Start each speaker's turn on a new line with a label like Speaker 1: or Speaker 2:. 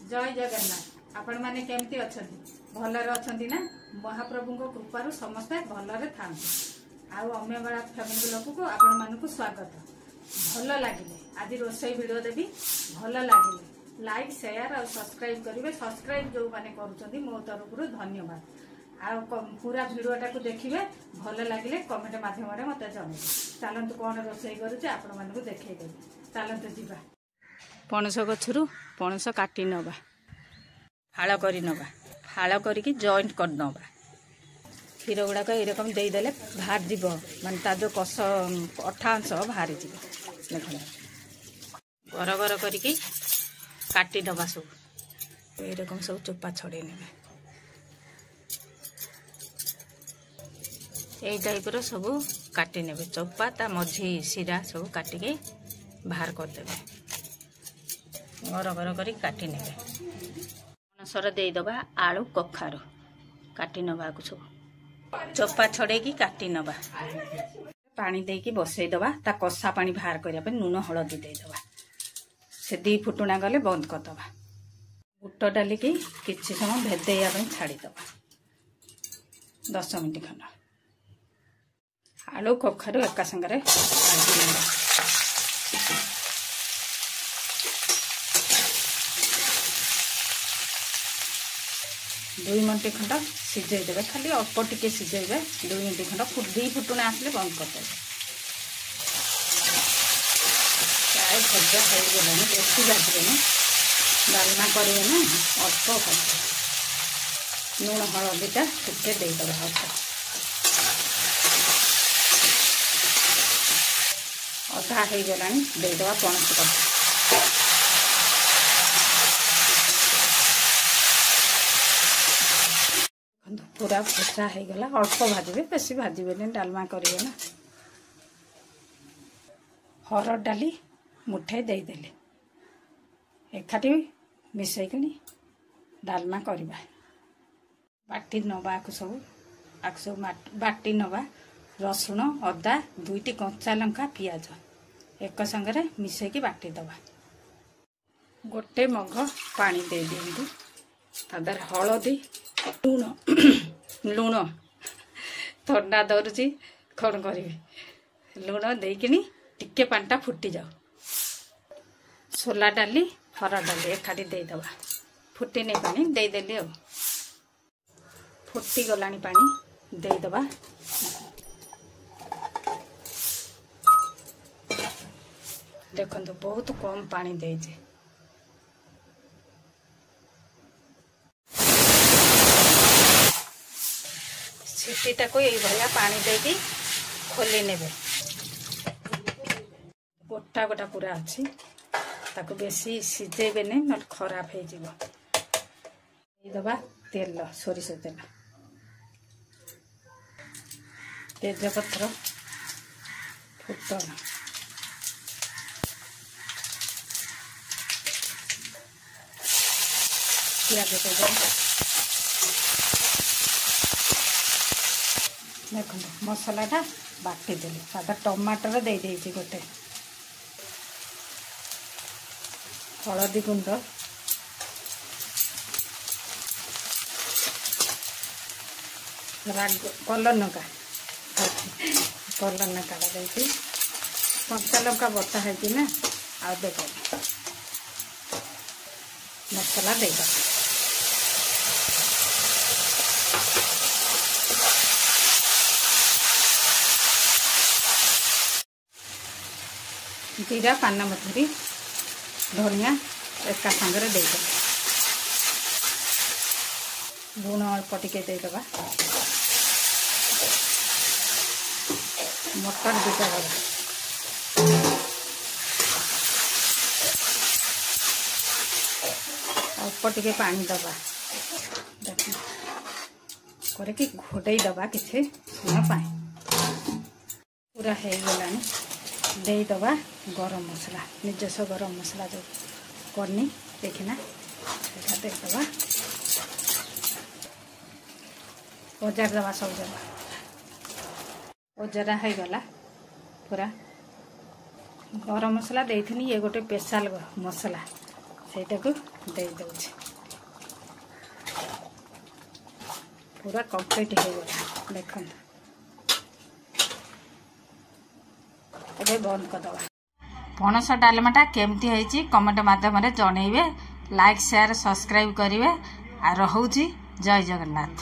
Speaker 1: जय जगन्नाथ। आपण माने केमती अछंती? भलरे अछंती ना? महाप्रभु को कृपारू समस्ते भलरे थांती। आउ अम्यबेला फैमिली लोक को आपण मानकु स्वागत। भल लागिले आज रोसई वीडियो देबी, भल लागिले लाइक शेयर और सब्सक्राइब करिवे। सब्सक्राइब जो माने करूचंती मो तरफरु धन्यवाद। आ पूरा वीडियोटा को देखिए, भल लगे कमेंट मध्यम मत जन। चलतु कौन रोसई करुचे आपण मानकु देखै देबी। चलतु जीवा। पणस गछरु पणस काटी नबा, फाड़ करी नबा, फाड़ करिकी जॉइंट कर नबा। क्षीर गुड़ाक एरकम देदेले बाहर जीव, मान ता जो कष अठा अंश बाहरी जीव। देख गर गर करिकी काटी नबा, सब एरकम सब चोपा छड़े ने यही टाइप सब काटी ने चोपा ता मझी शिरा सब काटिके बाहर करदे। गर गर करी काटी ने पणसर देदबा आलू कखारू काटी नबा को सब चोपा छड़े की काटी नबा। पानी देकी बसई दबा, ता कषा पानी बाहर करिया पे नून हलदी देदबा। से 2 फुटुणा गले बंद करदबा। बुट डाली की किछि समय भेदेया पे छाड़ी दबा 10 मिनिट खंड। आलू कखारू एका संगे भाजी नबा। 2 मिनिट खंड सिझे देवे, खाली अल्प टिके सिझेबे। 2 मिनिट खंड 2 फुटुणा आसले बंद करदे। प्राय भजा हो गलानी, बेसी भाजबेनी, डालमा करेंगे ना, अल्प भाज। लुण हलदीटा टिके देदेबा। अधा हो गलानी देदेबा पणस कथा। पूरा भजा हो गला, अल्प भाजबे, बेसी भाजबे, डालमा करेंगे ना। हरड़ डाली मुठे देदेले एकाठी मिसईकनी डालमा करवा। बाटी नबा सब बाटी नबा। रसुण अदा 2टी कंचा लंका पियाज एक संगे मिसईकी बाटी दबा। गोटे मग पानी दे दिंतु, तादर हलदी लुण लुण थंडा धरुची कौन करी। लुण देकिनी टिके पानीटा फुटी जाओ। सोला डाली हरड़ डाली एकाठी देदबा। फुटी नहीं पानी देदेली आ, फुटी गलानी पानी देदबा। देखो बहुत कम पानी देजे। सीटीटा को यही भलिया पानी देकी खोली नेबे। गोटा गोटा पूरा अच्छी, ताको बेसी सिझेबे नहीं, न खराब हो जीव। दबा तेल, सोरिष तेल, तेजपत्र, फुटन, पियाज देख मसलाटा बाटी देली। सादा टमाटर दे देइछि गोटे, हलदी गुंड, कलर लंका देती, कंचा लंका बटा है ना। आ देख मसला दे जीरा, पान मधुरी, धनिया एका संगे दे। लुण अल्प टिके देदबा। मटर 2टा बड़ा, अल्प टिके पानी दबा। करके घोड़े दबा किसी समय पाए। पूरा हो गलानी देदबा गरम मसला, निजस्व गरम मसला जो करनी देखना देदबा। ओजार दबा, सब दबा। ओजरा हो गला पूरा। गरम मसला देथनी, ये गोटे स्पेशल मसला सेटा को दे दउछि पूरा कंप्लीट हो गया देखो ए बंद कर दवा पणस डालमाटा केमती होईची कमेंट माध्यम रे जणैबे लाइक शेयर सब्सक्राइब करिवे आ रहउची जय जगन्नाथ।